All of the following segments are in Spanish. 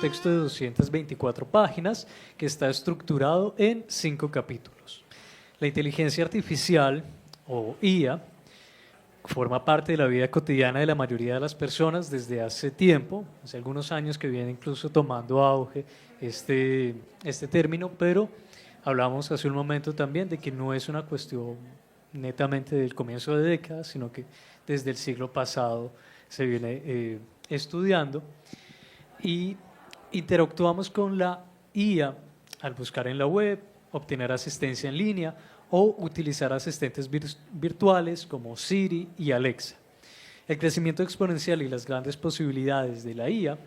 texto de 224 páginas que está estructurado en 5 capítulos. La inteligencia artificial, o IA, forma parte de la vida cotidiana de la mayoría de las personas desde hace tiempo, hace algunos años que viene incluso tomando auge este término, pero hablamos hace un momento también de que no es una cuestión netamente del comienzo de décadas, sino que desde el siglo pasado se viene estudiando, y interactuamos con la IA al buscar en la web, obtener asistencia en línea o utilizar asistentes virtuales como Siri y Alexa. El crecimiento exponencial y las grandes posibilidades de la IA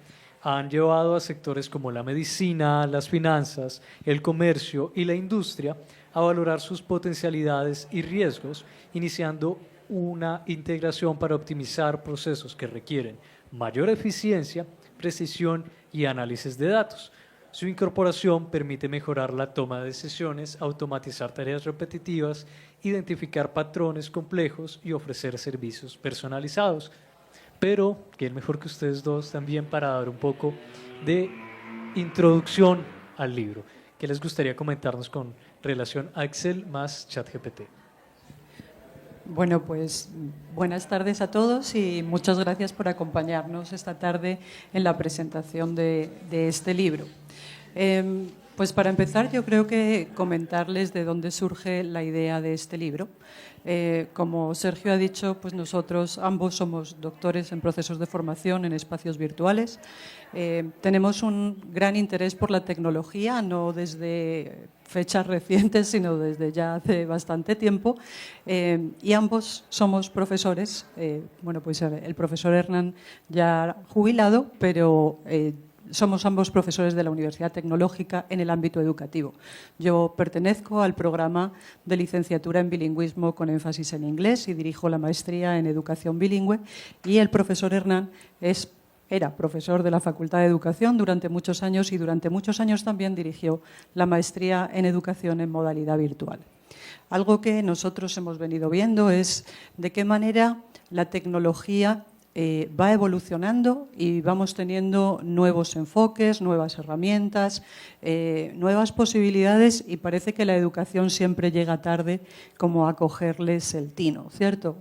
han llevado a sectores como la medicina, las finanzas, el comercio y la industria a valorar sus potencialidades y riesgos, iniciando una integración para optimizar procesos que requieren mayor eficiencia, precisión y análisis de datos. Su incorporación permite mejorar la toma de decisiones, automatizar tareas repetitivas, identificar patrones complejos y ofrecer servicios personalizados. Pero, ¿quién mejor que ustedes dos también para dar un poco de introducción al libro? ¿Qué les gustaría comentarnos con relación a Excel más ChatGPT? Bueno, pues buenas tardes a todos y muchas gracias por acompañarnos esta tarde en la presentación de este libro. Pues para empezar, yo creo que comentarles de dónde surge la idea de este libro. Como Sergio ha dicho, pues nosotros ambos somos doctores en procesos de formación en espacios virtuales. Tenemos un gran interés por la tecnología, no desde fechas recientes, sino desde ya hace bastante tiempo. Y ambos somos profesores. Bueno, pues el profesor Hernán ya jubilado, pero somos ambos profesores de la Universidad Tecnológica en el ámbito educativo. Yo pertenezco al programa de licenciatura en bilingüismo con énfasis en inglés y dirijo la maestría en educación bilingüe, y el profesor Hernán era profesor de la Facultad de Educación durante muchos años y durante muchos años también dirigió la maestría en educación en modalidad virtual. Algo que nosotros hemos venido viendo es de qué manera la tecnología va evolucionando y vamos teniendo nuevos enfoques, nuevas herramientas, nuevas posibilidades, y parece que la educación siempre llega tarde como a cogerles el tino, ¿cierto?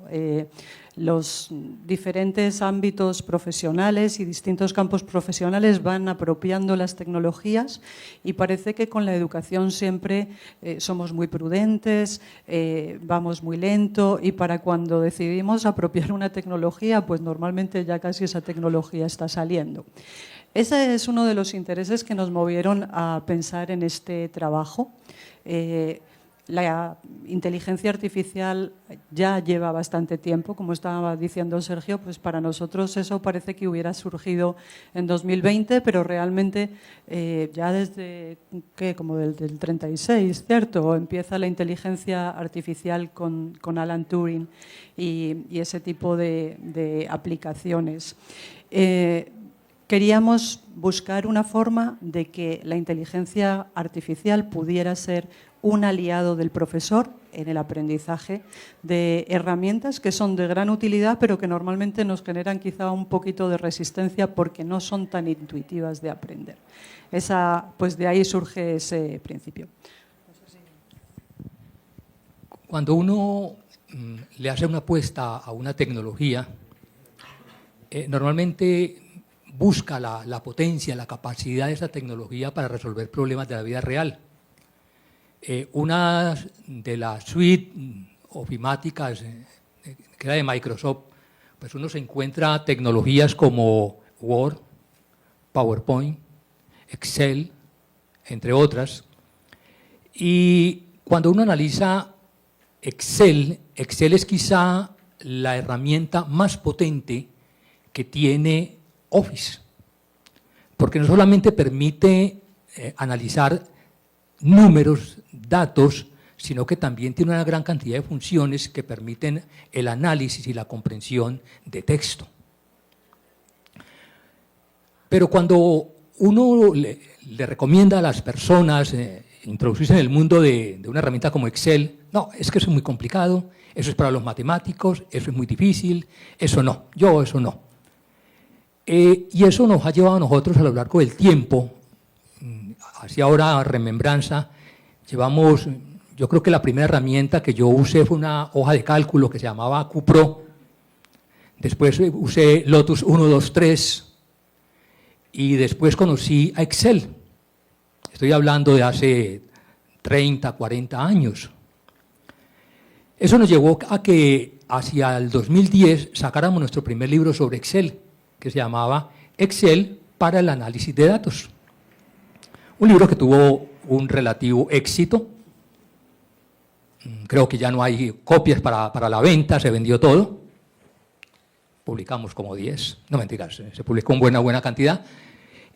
Los diferentes ámbitos profesionales y distintos campos profesionales van apropiando las tecnologías, y parece que con la educación siempre somos muy prudentes, vamos muy lento, y para cuando decidimos apropiar una tecnología, pues normalmente ya casi esa tecnología está saliendo. Ese es uno de los intereses que nos movieron a pensar en este trabajo. La inteligencia artificial ya lleva bastante tiempo, como estaba diciendo Sergio, pues para nosotros eso parece que hubiera surgido en 2020, pero realmente ya desde como del 36, ¿cierto? Empieza la inteligencia artificial con Alan Turing y ese tipo de aplicaciones. Queríamos buscar una forma de que la inteligencia artificial pudiera ser un aliado del profesor en el aprendizaje de herramientas que son de gran utilidad, pero que normalmente nos generan quizá un poquito de resistencia porque no son tan intuitivas de aprender. Pues de ahí surge ese principio. Cuando uno le hace una apuesta a una tecnología, normalmente busca la potencia, la capacidad de esa tecnología para resolver problemas de la vida real. Una de las suites ofimáticas que era de Microsoft, pues uno se encuentra tecnologías como Word, PowerPoint, Excel, entre otras. Y cuando uno analiza Excel es quizá la herramienta más potente que tiene Office, porque no solamente permite analizar números, datos, sino que también tiene una gran cantidad de funciones que permiten el análisis y la comprensión de texto. Pero cuando uno le recomienda a las personas introducirse en el mundo de una herramienta como Excel, no, es que eso es muy complicado, eso es para los matemáticos, eso es muy difícil, eso no, eso no. Y eso nos ha llevado a nosotros a lo largo del tiempo, hacia ahora remembranza, llevamos, yo creo que la primera herramienta que yo usé fue una hoja de cálculo que se llamaba QPro, después usé Lotus 1, 2, 3 y después conocí a Excel. Estoy hablando de hace 30, 40 años. Eso nos llevó a que hacia el 2010 sacáramos nuestro primer libro sobre Excel, que se llamaba Excel para el análisis de datos. Un libro que tuvo un relativo éxito. Creo que ya no hay copias para la venta, se vendió todo. Publicamos como 10, no mentiras, se publicó en buena cantidad.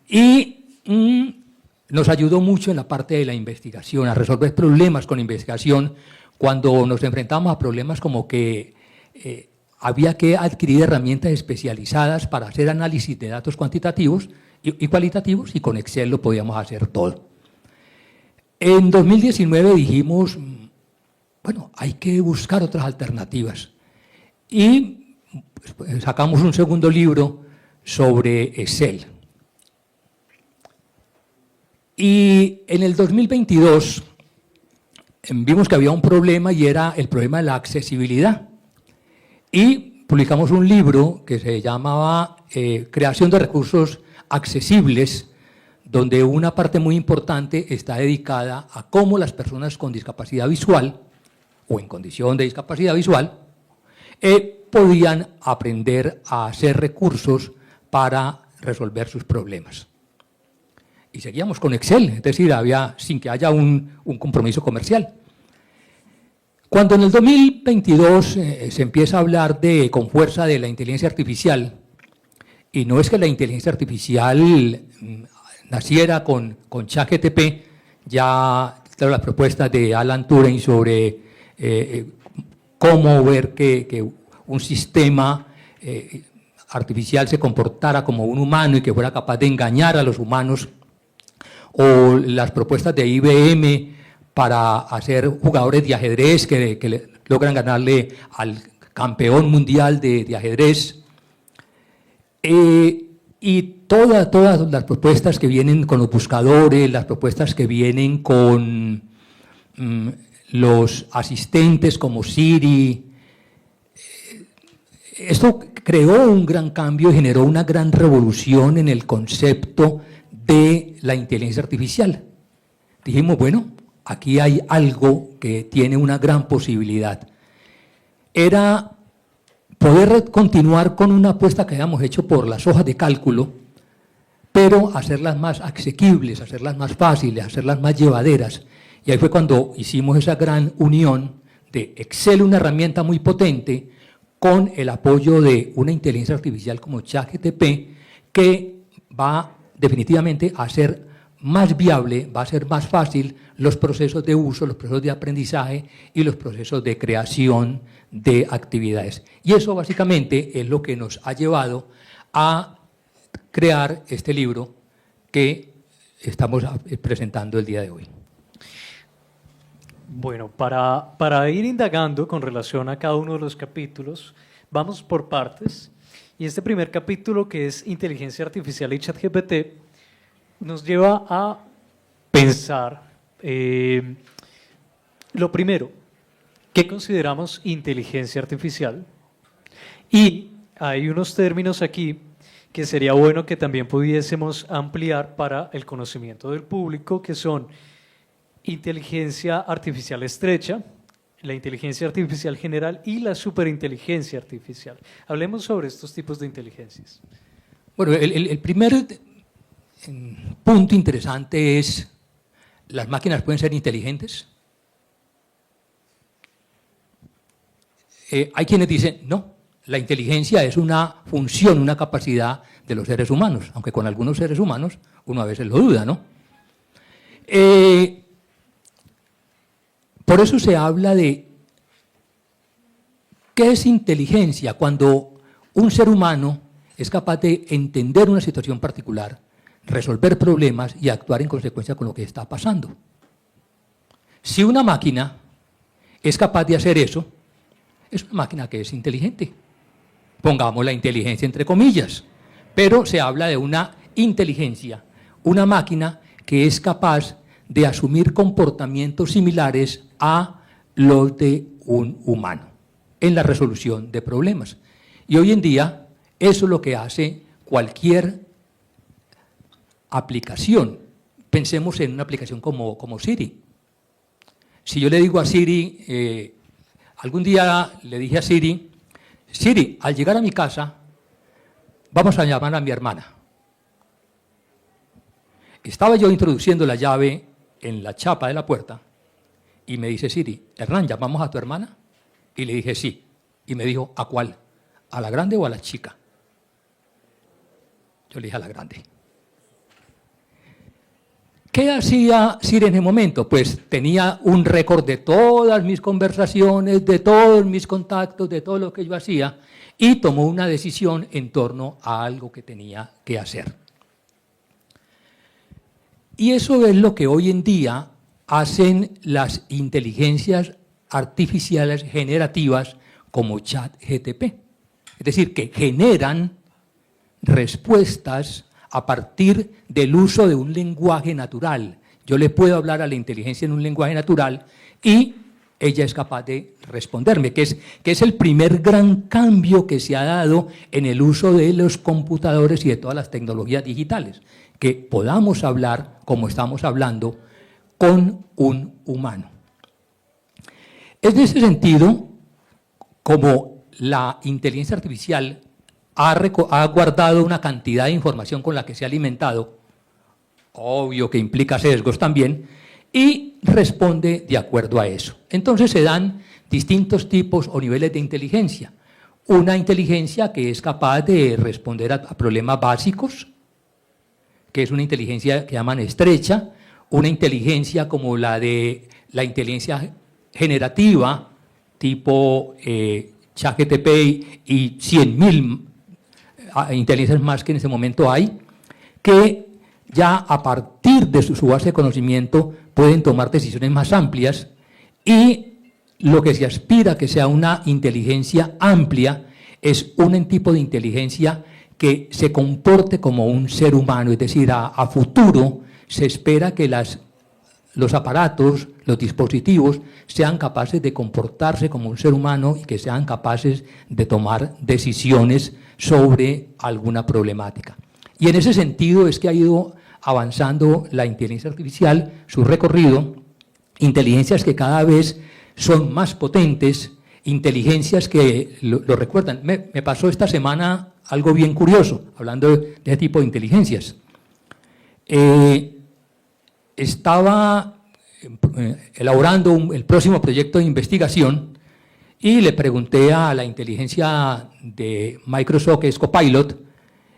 Y nos ayudó mucho en la parte de la investigación, a resolver problemas con investigación, cuando nos enfrentamos a problemas como que había que adquirir herramientas especializadas para hacer análisis de datos cuantitativos y cualitativos, y con Excel lo podíamos hacer todo. En 2019 dijimos, bueno, hay que buscar otras alternativas. Y sacamos un segundo libro sobre Excel. Y en el 2022 vimos que había un problema, y era el problema de la accesibilidad. Y publicamos un libro que se llamaba Creación de recursos accesibles, donde una parte muy importante está dedicada a cómo las personas con discapacidad visual o en condición de discapacidad visual podían aprender a hacer recursos para resolver sus problemas. Y seguíamos con Excel, es decir, sin que haya un compromiso comercial. Cuando en el 2022 se empieza a hablar con fuerza de la inteligencia artificial, y no es que la inteligencia artificial naciera con ChatGPT, ya las propuestas de Alan Turing sobre cómo ver que un sistema artificial se comportara como un humano y que fuera capaz de engañar a los humanos, o las propuestas de IBM para hacer jugadores de ajedrez que logran ganarle al campeón mundial de ajedrez. Y todas las propuestas que vienen con los buscadores, las propuestas que vienen con los asistentes como Siri, esto creó un gran cambio y generó una gran revolución en el concepto de la inteligencia artificial. Dijimos, bueno, aquí hay algo que tiene una gran posibilidad. Era poder continuar con una apuesta que habíamos hecho por las hojas de cálculo, pero hacerlas más asequibles, hacerlas más fáciles, hacerlas más llevaderas. Y ahí fue cuando hicimos esa gran unión de Excel, una herramienta muy potente, con el apoyo de una inteligencia artificial como ChatGPT, que va definitivamente a ser más viable, va a ser más fácil los procesos de uso, los procesos de aprendizaje y los procesos de creación de actividades. Y eso básicamente es lo que nos ha llevado a crear este libro que estamos presentando el día de hoy. Bueno, para ir indagando con relación a cada uno de los capítulos, vamos por partes. Y este primer capítulo, que es Inteligencia Artificial y ChatGPT, nos lleva a pensar, lo primero, ¿qué consideramos inteligencia artificial? Y hay unos términos aquí que sería bueno que también pudiésemos ampliar para el conocimiento del público, que son inteligencia artificial estrecha, la inteligencia artificial general y la superinteligencia artificial. Hablemos sobre estos tipos de inteligencias. Bueno, el primer punto interesante es, ¿las máquinas pueden ser inteligentes? Hay quienes dicen, no, la inteligencia es una función, una capacidad de los seres humanos, aunque con algunos seres humanos uno a veces lo duda, ¿no? Por eso se habla de qué es inteligencia cuando un ser humano es capaz de entender una situación particular, resolver problemas y actuar en consecuencia con lo que está pasando. Si una máquina es capaz de hacer eso, es una máquina que es inteligente. Pongamos la inteligencia entre comillas, pero se habla de una inteligencia, una máquina que es capaz de asumir comportamientos similares a los de un humano en la resolución de problemas. Y hoy en día eso es lo que hace cualquier aplicación. Pensemos en una aplicación como Siri. Si yo le digo a Siri, algún día le dije a Siri, Siri, al llegar a mi casa, vamos a llamar a mi hermana. Estaba yo introduciendo la llave en la chapa de la puerta y me dice Siri, Hernán, ¿llamamos a tu hermana? Y le dije sí. Y me dijo, ¿a cuál? ¿A la grande o a la chica? Yo le dije a la grande. ¿Qué hacía Siri en ese momento? Pues tenía un récord de todas mis conversaciones, de todos mis contactos, de todo lo que yo hacía, y tomó una decisión en torno a algo que tenía que hacer. Y eso es lo que hoy en día hacen las inteligencias artificiales generativas como ChatGPT. Es decir, que generan respuestas a partir del uso de un lenguaje natural. Yo le puedo hablar a la inteligencia en un lenguaje natural y ella es capaz de responderme, que es el primer gran cambio que se ha dado en el uso de los computadores y de todas las tecnologías digitales, que podamos hablar, como estamos hablando, con un humano. Es de ese sentido, como la inteligencia artificial ha guardado una cantidad de información con la que se ha alimentado, obvio que implica sesgos también, y responde de acuerdo a eso. Entonces se dan distintos tipos o niveles de inteligencia. Una inteligencia que es capaz de responder a problemas básicos, que es una inteligencia que llaman estrecha, una inteligencia como la de la inteligencia generativa, tipo ChatGPT y 100.000 inteligencias más que en ese momento hay, que ya a partir de su base de conocimiento pueden tomar decisiones más amplias, y lo que se aspira a que sea una inteligencia amplia es un tipo de inteligencia que se comporte como un ser humano, es decir, a futuro se espera que los aparatos, los dispositivos, sean capaces de comportarse como un ser humano y que sean capaces de tomar decisiones sobre alguna problemática. Y en ese sentido es que ha ido avanzando la inteligencia artificial, su recorrido, inteligencias que cada vez son más potentes, inteligencias que lo recuerdan. Me pasó esta semana algo bien curioso, hablando de ese tipo de inteligencias. Estaba elaborando el próximo proyecto de investigación y le pregunté a la inteligencia de Microsoft, que es Copilot,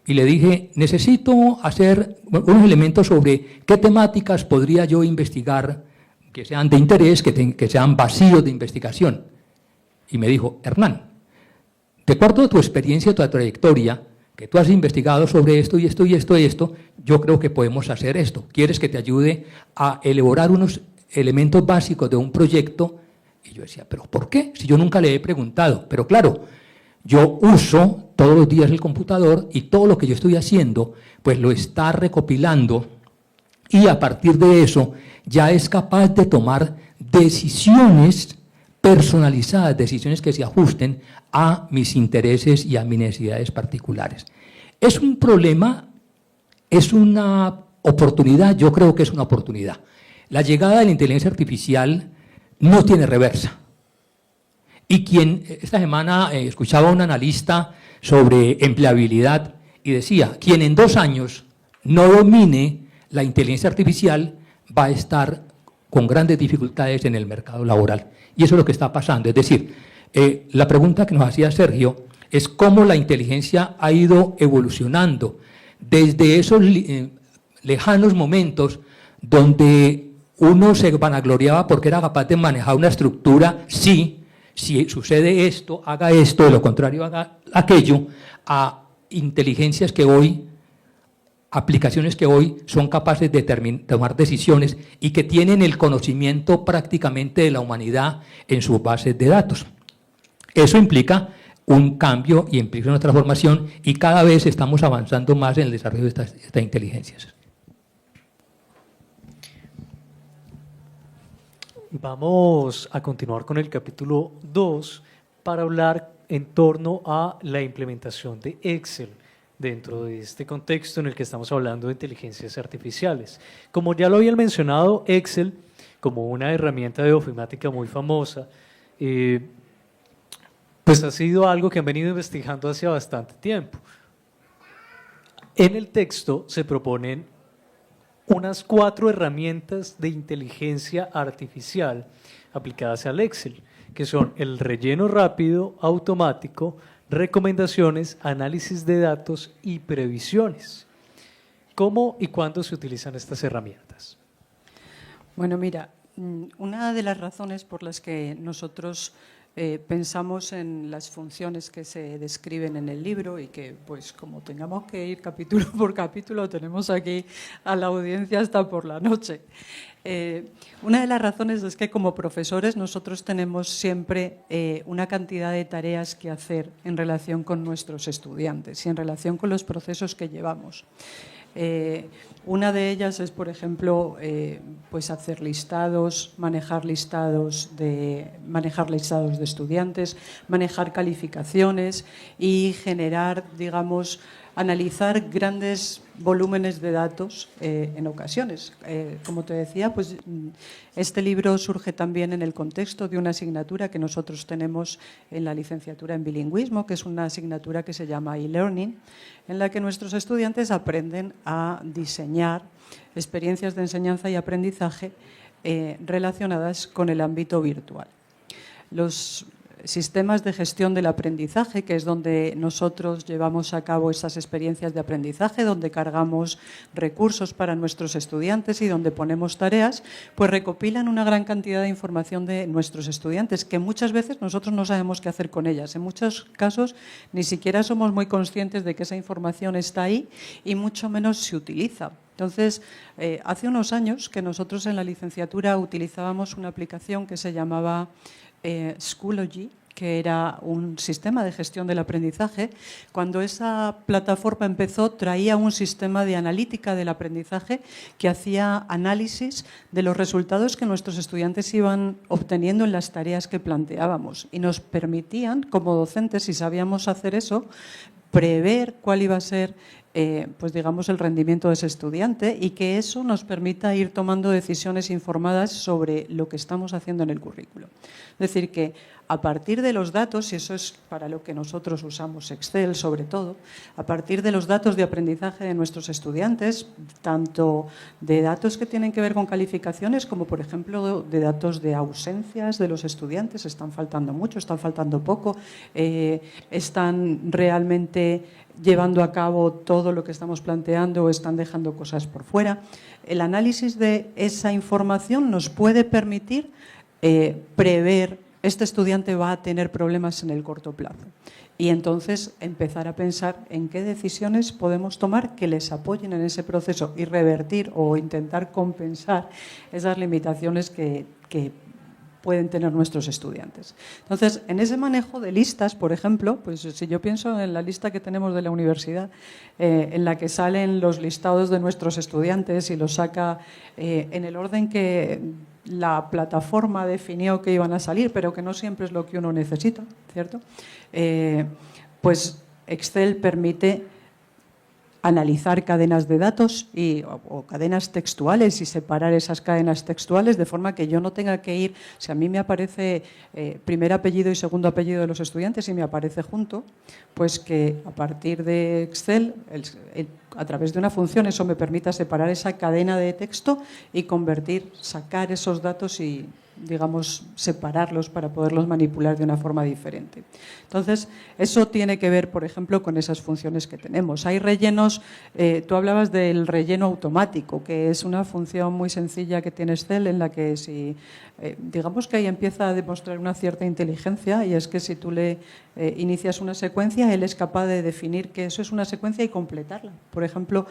y le dije, necesito hacer unos elementos sobre qué temáticas podría yo investigar que sean de interés, que sean vacíos de investigación. Y me dijo, Hernán, de acuerdo a tu experiencia, tu trayectoria, que tú has investigado sobre esto y esto y esto y esto, yo creo que podemos hacer esto. ¿Quieres que te ayude a elaborar unos elementos básicos de un proyecto? Y yo decía, ¿pero por qué? Si yo nunca le he preguntado. Pero claro, yo uso todos los días el computador y todo lo que yo estoy haciendo, pues lo está recopilando, y a partir de eso ya es capaz de tomar decisiones personalizadas, decisiones que se ajusten a mis intereses y a mis necesidades particulares. ¿Es un problema? ¿Es una oportunidad? Yo creo que es una oportunidad. La llegada de la inteligencia artificial no tiene reversa. Y esta semana escuchaba a un analista sobre empleabilidad y decía, quien en 2 años no domine la inteligencia artificial va a estar con grandes dificultades en el mercado laboral. Y eso es lo que está pasando. Es decir, la pregunta que nos hacía Sergio es cómo la inteligencia ha ido evolucionando desde esos lejanos momentos donde uno se vanagloriaba porque era capaz de manejar una estructura, si sucede esto, haga esto, de lo contrario haga aquello, a inteligencias que hoy, aplicaciones que hoy son capaces de tomar decisiones y que tienen el conocimiento prácticamente de la humanidad en sus bases de datos. Eso implica un cambio y implica una transformación, y cada vez estamos avanzando más en el desarrollo de estas inteligencias. Vamos a continuar con el capítulo 2 para hablar en torno a la implementación de Excel dentro de este contexto en el que estamos hablando de inteligencias artificiales. Como ya lo habían mencionado, Excel, como una herramienta de ofimática muy famosa, pues ha sido algo que han venido investigando hace bastante tiempo. En el texto se proponen unas 4 herramientas de inteligencia artificial aplicadas al Excel, que son el relleno rápido, automático, recomendaciones, análisis de datos y previsiones. ¿Cómo y cuándo se utilizan estas herramientas? Bueno, mira, una de las razones por las que nosotros pensamos en las funciones que se describen en el libro y que, pues, como tengamos que ir capítulo por capítulo, tenemos aquí a la audiencia hasta por la noche. Una de las razones es que como profesores nosotros tenemos siempre una cantidad de tareas que hacer en relación con nuestros estudiantes y en relación con los procesos que llevamos. Una de ellas es, por ejemplo, pues hacer listados, manejar listados de estudiantes, manejar calificaciones y generar, digamos, analizar grandes volúmenes de datos en ocasiones. Como te decía, pues este libro surge también en el contexto de una asignatura que nosotros tenemos en la licenciatura en bilingüismo, que es una asignatura que se llama e-learning, en la que nuestros estudiantes aprenden a diseñar experiencias de enseñanza y aprendizaje relacionadas con el ámbito virtual. Los sistemas de gestión del aprendizaje, que es donde nosotros llevamos a cabo esas experiencias de aprendizaje, donde cargamos recursos para nuestros estudiantes y donde ponemos tareas, pues recopilan una gran cantidad de información de nuestros estudiantes, que muchas veces nosotros no sabemos qué hacer con ellas. En muchos casos ni siquiera somos muy conscientes de que esa información está ahí y mucho menos se utiliza. Entonces, hace unos años que nosotros en la licenciatura utilizábamos una aplicación que se llamaba Schoology, que era un sistema de gestión del aprendizaje. Cuando esa plataforma empezó, traía un sistema de analítica del aprendizaje que hacía análisis de los resultados que nuestros estudiantes iban obteniendo en las tareas que planteábamos y nos permitían, como docentes, si sabíamos hacer eso, prever cuál iba a ser pues digamos el rendimiento de ese estudiante y que eso nos permita ir tomando decisiones informadas sobre lo que estamos haciendo en el currículo. Es decir, que a partir de los datos, y eso es para lo que nosotros usamos Excel sobre todo, a partir de los datos de aprendizaje de nuestros estudiantes, tanto de datos que tienen que ver con calificaciones como, por ejemplo, de datos de ausencias de los estudiantes, están faltando mucho, están faltando poco, están realmente llevando a cabo todo lo que estamos planteando o están dejando cosas por fuera. El análisis de esa información nos puede permitir prever, este estudiante va a tener problemas en el corto plazo. Y entonces empezar a pensar en qué decisiones podemos tomar que les apoyen en ese proceso y revertir o intentar compensar esas limitaciones que pueden tener nuestros estudiantes. Entonces, en ese manejo de listas, por ejemplo, pues si yo pienso en la lista que tenemos de la universidad, en la que salen los listados de nuestros estudiantes y los saca en el orden que la plataforma definió que iban a salir, pero que no siempre es lo que uno necesita, ¿cierto? Pues Excel permite analizar cadenas de datos o cadenas textuales y separar esas cadenas textuales de forma que yo no tenga que ir, si a mí me aparece primer apellido y segundo apellido de los estudiantes y me aparece junto, pues que a partir de Excel, a través de una función, eso me permita separar esa cadena de texto y sacar esos datos y, digamos, separarlos para poderlos manipular de una forma diferente. Entonces, eso tiene que ver, por ejemplo, con esas funciones que tenemos. Hay rellenos, tú hablabas del relleno automático, que es una función muy sencilla que tiene Excel en la que si, digamos que ahí empieza a demostrar una cierta inteligencia y es que si tú le inicias una secuencia, él es capaz de definir que eso es una secuencia y completarla. Por ejemplo,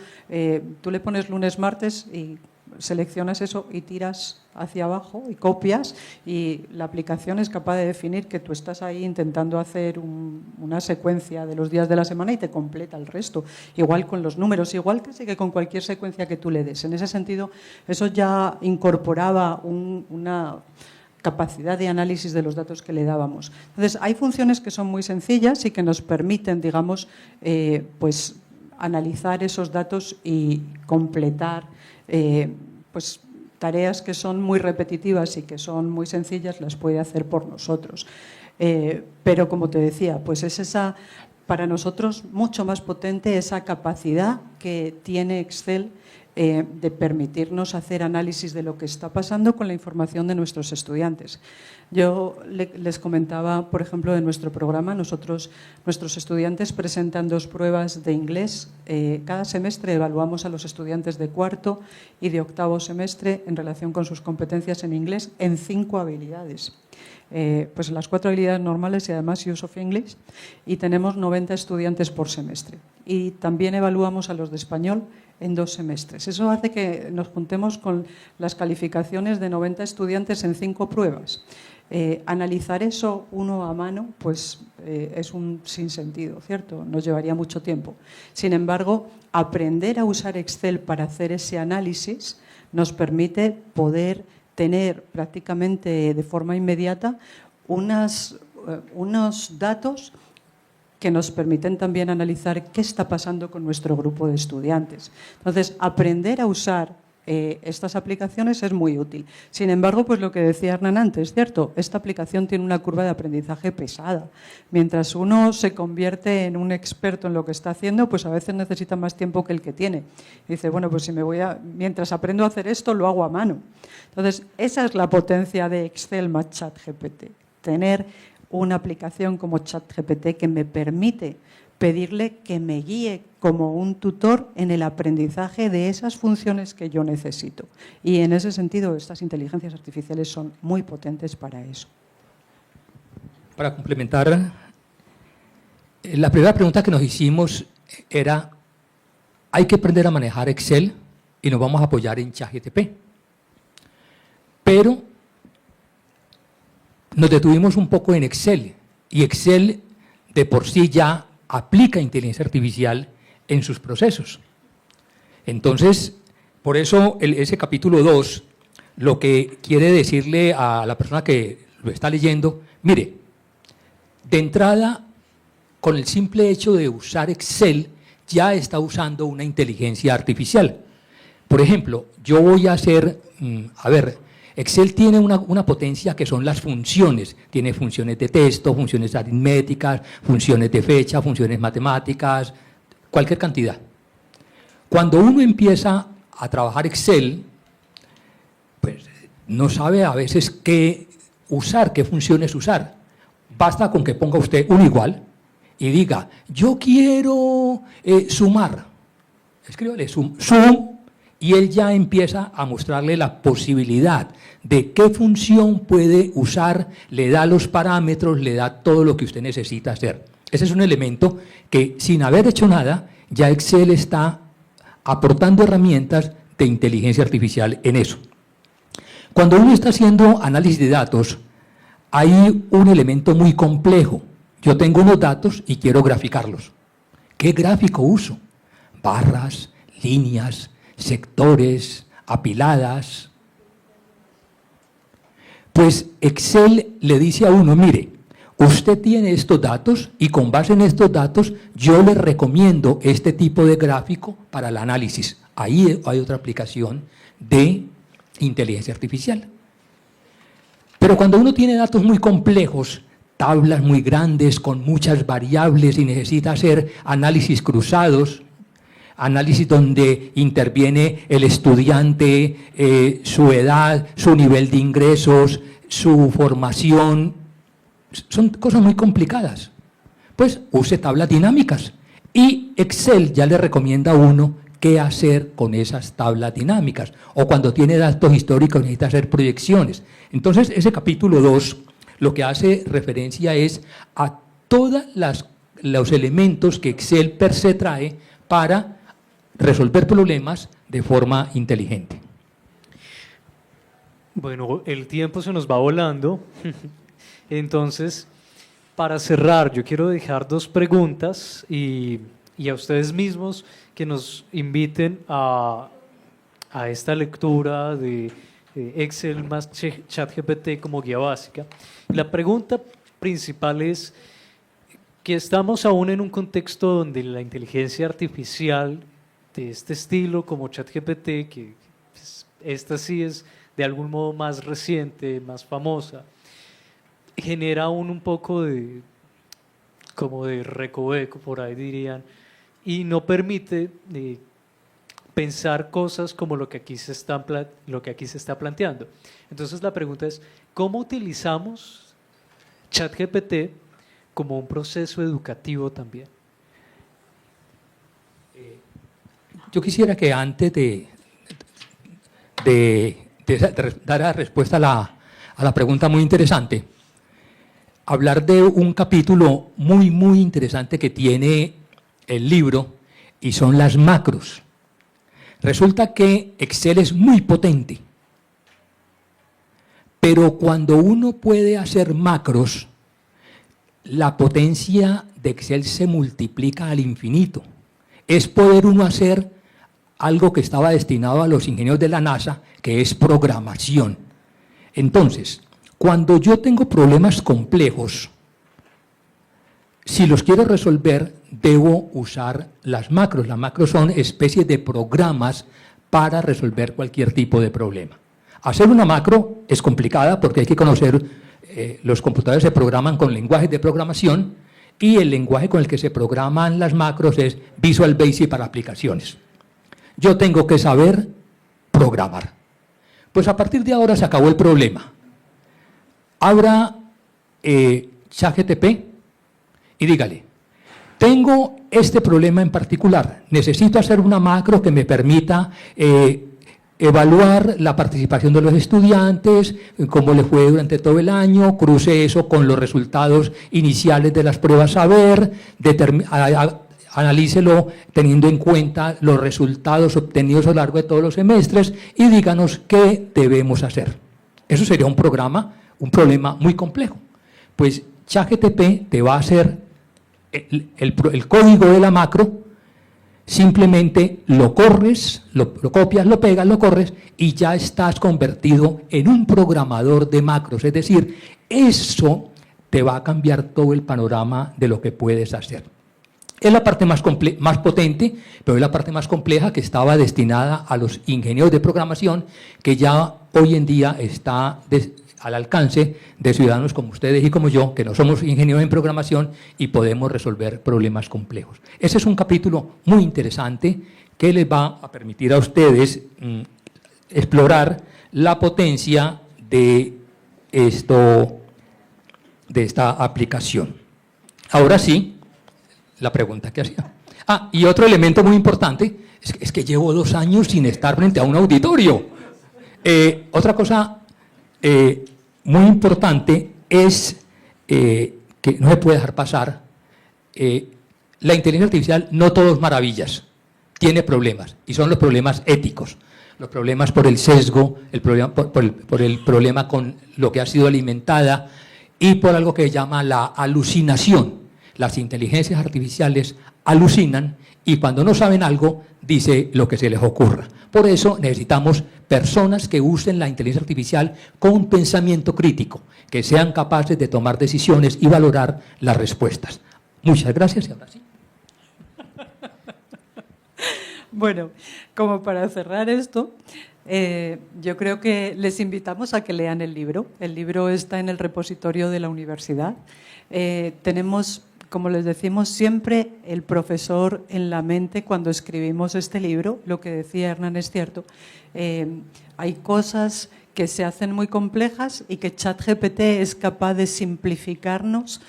tú le pones lunes, martes y seleccionas eso y tiras hacia abajo y copias, y la aplicación es capaz de definir que tú estás ahí intentando hacer una secuencia de los días de la semana y te completa el resto. Igual con los números, igual casi que con cualquier secuencia que tú le des. En ese sentido, eso ya incorporaba una capacidad de análisis de los datos que le dábamos. Entonces, hay funciones que son muy sencillas y que nos permiten, digamos, pues analizar esos datos y completar pues tareas que son muy repetitivas y que son muy sencillas, las puede hacer por nosotros. Pero, como te decía, pues es esa, para nosotros, mucho más potente esa capacidad que tiene Excel de permitirnos hacer análisis de lo que está pasando con la información de nuestros estudiantes. Yo les comentaba, por ejemplo, de nuestro programa, nuestros estudiantes presentan 2 pruebas de inglés. Cada semestre evaluamos a los estudiantes de 4º y de 8º semestre en relación con sus competencias en inglés en 5 habilidades. Pues las 4 habilidades normales y además Use of English, y tenemos 90 estudiantes por semestre. Y también evaluamos a los de español en 2 semestres. Eso hace que nos juntemos con las calificaciones de 90 estudiantes en 5 pruebas. Analizar eso uno a mano pues es un sinsentido, ¿cierto? Nos llevaría mucho tiempo. Sin embargo, aprender a usar Excel para hacer ese análisis nos permite poder tener prácticamente de forma inmediata unos datos que nos permiten también analizar qué está pasando con nuestro grupo de estudiantes. Entonces, aprender a usar estas aplicaciones es muy útil. Sin embargo, pues lo que decía Hernán antes, ¿cierto? Esta aplicación tiene una curva de aprendizaje pesada. Mientras uno se convierte en un experto en lo que está haciendo, pues a veces necesita más tiempo que el que tiene. Y dice, bueno, pues si mientras aprendo a hacer esto, lo hago a mano. Entonces, esa es la potencia de Excel más ChatGPT. Tener una aplicación como ChatGPT que me permite pedirle que me guíe como un tutor en el aprendizaje de esas funciones que yo necesito. Y en ese sentido, estas inteligencias artificiales son muy potentes para eso. Para complementar, la primera pregunta que nos hicimos era, hay que aprender a manejar Excel y nos vamos a apoyar en ChatGPT. Pero nos detuvimos un poco en Excel, y Excel de por sí ya aplica inteligencia artificial en sus procesos. Entonces, por eso ese capítulo 2 lo que quiere decirle a la persona que lo está leyendo, mire, de entrada, con el simple hecho de usar Excel, ya está usando una inteligencia artificial. Por ejemplo, yo voy a hacer, Excel tiene una potencia que son las funciones. Tiene funciones de texto, funciones aritméticas, funciones de fecha, funciones matemáticas, cualquier cantidad. Cuando uno empieza a trabajar Excel, pues no sabe a veces qué usar, qué funciones usar. Basta con que ponga usted un igual y diga, yo quiero sumar. Escríbale sum, y él ya empieza a mostrarle la posibilidad de qué función puede usar, le da los parámetros, le da todo lo que usted necesita hacer. Ese es un elemento que, sin haber hecho nada, ya Excel está aportando herramientas de inteligencia artificial en eso. Cuando uno está haciendo análisis de datos, hay un elemento muy complejo. Yo tengo unos datos y quiero graficarlos. ¿Qué gráfico uso? Barras, líneas, sectores, apiladas. Pues Excel le dice a uno, mire, usted tiene estos datos y con base en estos datos yo le recomiendo este tipo de gráfico para el análisis. Ahí hay otra aplicación de inteligencia artificial. Pero cuando uno tiene datos muy complejos, tablas muy grandes con muchas variables y necesita hacer análisis cruzados, análisis donde interviene el estudiante, su edad, su nivel de ingresos, su formación, son cosas muy complicadas. Pues use tablas dinámicas y Excel ya le recomienda a uno qué hacer con esas tablas dinámicas, o cuando tiene datos históricos necesita hacer proyecciones. Entonces ese capítulo 2 lo que hace referencia es a todos los elementos que Excel per se trae para resolver problemas de forma inteligente. Bueno, el tiempo se nos va volando. Entonces, para cerrar, yo quiero dejar dos preguntas y a ustedes mismos que nos inviten a esta lectura de Excel más ChatGPT como guía básica. La pregunta principal es que estamos aún en un contexto donde la inteligencia artificial de este estilo como ChatGPT, que pues, esta sí es de algún modo más reciente, más famosa, genera aún un poco de como de recoveco, por ahí dirían, y no permite pensar cosas como lo que aquí se está planteando. Entonces la pregunta es, ¿cómo utilizamos ChatGPT como un proceso educativo también? Yo quisiera que antes de dar la respuesta a la pregunta muy interesante, hablar de un capítulo muy, muy interesante que tiene el libro y son las macros. Resulta que Excel es muy potente, pero cuando uno puede hacer macros, la potencia de Excel se multiplica al infinito. Es poder uno hacer algo que estaba destinado a los ingenieros de la NASA, que es programación. Entonces, cuando yo tengo problemas complejos, si los quiero resolver, debo usar las macros. Las macros son especies de programas para resolver cualquier tipo de problema. Hacer una macro es complicada porque hay que conocer, los computadores se programan con lenguajes de programación y el lenguaje con el que se programan las macros es Visual Basic para aplicaciones. Yo tengo que saber programar. Pues a partir de ahora se acabó el problema. Abra ChatGPT y dígale, tengo este problema en particular, necesito hacer una macro que me permita evaluar la participación de los estudiantes, cómo le fue durante todo el año, cruce eso con los resultados iniciales de las pruebas a ver, analícelo teniendo en cuenta los resultados obtenidos a lo largo de todos los semestres y díganos qué debemos hacer. Eso sería un problema muy complejo. Pues ChatGPT te va a hacer el código de la macro, simplemente lo corres, lo copias, lo pegas, lo corres y ya estás convertido en un programador de macros. Es decir, eso te va a cambiar todo el panorama de lo que puedes hacer. Es la parte más potente, pero es la parte más compleja que estaba destinada a los ingenieros de programación, que ya hoy en día está al alcance de ciudadanos como ustedes y como yo, que no somos ingenieros en programación y podemos resolver problemas complejos. Ese es un capítulo muy interesante que les va a permitir a ustedes explorar la potencia de esta aplicación. Ahora sí, la pregunta que hacía. Y otro elemento muy importante es que llevo 2 años sin estar frente a un auditorio. Otra cosa muy importante es que no se puede dejar pasar. La inteligencia artificial no todo es maravillas, tiene problemas y son los problemas éticos, los problemas por el sesgo, el problema por el problema con lo que ha sido alimentada y por algo que se llama la alucinación. Las inteligencias artificiales alucinan y cuando no saben algo, dice lo que se les ocurra. Por eso necesitamos personas que usen la inteligencia artificial con un pensamiento crítico, que sean capaces de tomar decisiones y valorar las respuestas. Muchas gracias y ahora sí. Bueno, como para cerrar esto, yo creo que les invitamos a que lean el libro. El libro está en el repositorio de la universidad. Tenemos, como les decimos, siempre el profesor en la mente cuando escribimos este libro. Lo que decía Hernán es cierto. Hay cosas que se hacen muy complejas y que ChatGPT es capaz de simplificarnos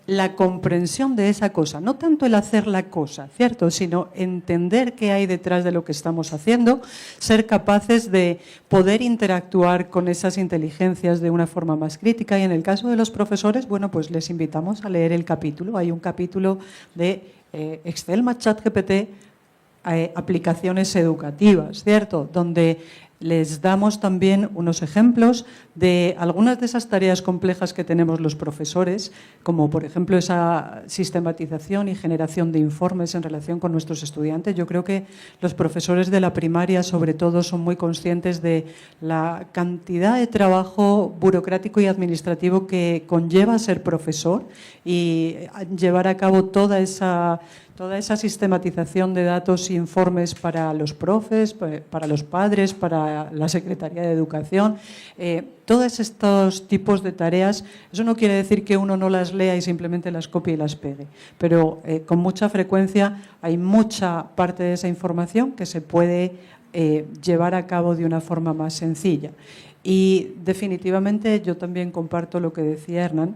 la comprensión de esa cosa, no tanto el hacer la cosa, ¿cierto?, sino entender qué hay detrás de lo que estamos haciendo, ser capaces de poder interactuar con esas inteligencias de una forma más crítica. Y en el caso de los profesores, bueno, pues les invitamos a leer el capítulo. Hay un capítulo de Excel más ChatGPT, aplicaciones educativas, ¿cierto?, donde les damos también unos ejemplos de algunas de esas tareas complejas que tenemos los profesores, como por ejemplo esa sistematización y generación de informes en relación con nuestros estudiantes. Yo creo que los profesores de la primaria, sobre todo, son muy conscientes de la cantidad de trabajo burocrático y administrativo que conlleva ser profesor y llevar a cabo toda esa sistematización de datos e informes para los profes, para los padres, para la Secretaría de Educación. Todos estos tipos de tareas, eso no quiere decir que uno no las lea y simplemente las copie y las pegue, pero con mucha frecuencia hay mucha parte de esa información que se puede llevar a cabo de una forma más sencilla. Y definitivamente yo también comparto lo que decía Hernán.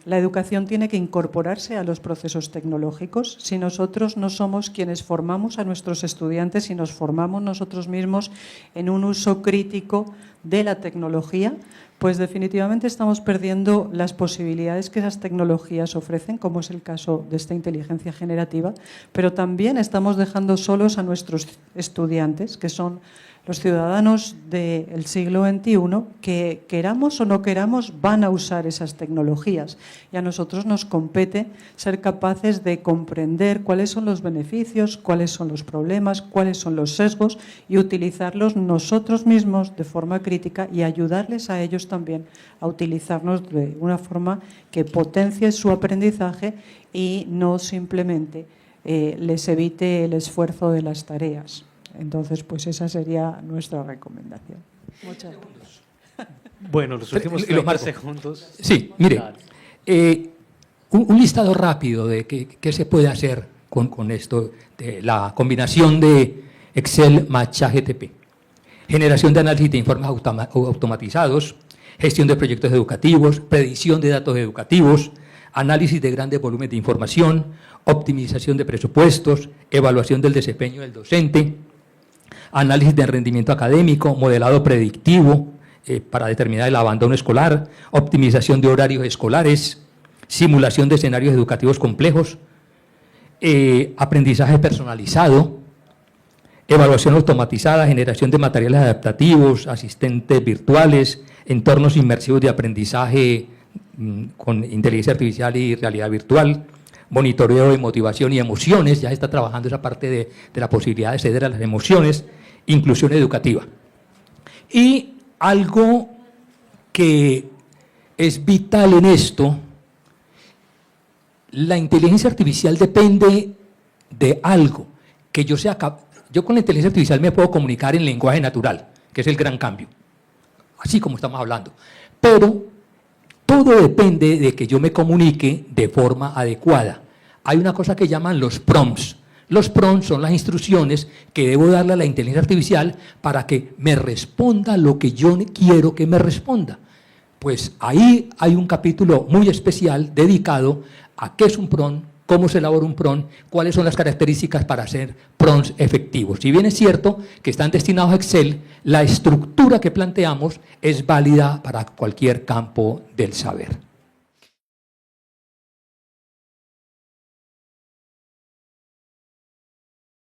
La educación tiene que incorporarse a los procesos tecnológicos. Si nosotros no somos quienes formamos a nuestros estudiantes y nos formamos nosotros mismos en un uso crítico de la tecnología, pues definitivamente estamos perdiendo las posibilidades que esas tecnologías ofrecen, como es el caso de esta inteligencia generativa, pero también estamos dejando solos a nuestros estudiantes, que son los ciudadanos del siglo XXI, que queramos o no queramos van a usar esas tecnologías, y a nosotros nos compete ser capaces de comprender cuáles son los beneficios, cuáles son los problemas, cuáles son los sesgos, y utilizarlos nosotros mismos de forma crítica y ayudarles a ellos también a utilizarnos de una forma que potencie su aprendizaje y no simplemente les evite el esfuerzo de las tareas. Entonces, pues esa sería nuestra recomendación. Muchas gracias. Bueno, los últimos 30 segundos. Sí, mire, un listado rápido de qué se puede hacer con esto, de la combinación de Excel más ChatGPT. Generación de análisis de informes automatizados, gestión de proyectos educativos, predicción de datos educativos, análisis de grandes volúmenes de información, optimización de presupuestos, evaluación del desempeño del docente, análisis de rendimiento académico, modelado predictivo para determinar el abandono escolar, optimización de horarios escolares, simulación de escenarios educativos complejos, aprendizaje personalizado, evaluación automatizada, generación de materiales adaptativos, asistentes virtuales, entornos inmersivos de aprendizaje con inteligencia artificial y realidad virtual, monitoreo de motivación y emociones, ya se está trabajando esa parte de la posibilidad de ceder a las emociones, inclusión educativa. Y algo que es vital en esto, la inteligencia artificial depende de algo, que yo sea capaz. Yo con la inteligencia artificial me puedo comunicar en lenguaje natural, que es el gran cambio, así como estamos hablando, pero todo depende de que yo me comunique de forma adecuada. Hay una cosa que llaman los prompts. Los prompts son las instrucciones que debo darle a la inteligencia artificial para que me responda lo que yo quiero que me responda. Pues ahí hay un capítulo muy especial dedicado a qué es un prompt, cómo se elabora un prompt, cuáles son las características para hacer prompts efectivos. Si bien es cierto que están destinados a Excel, la estructura que planteamos es válida para cualquier campo del saber.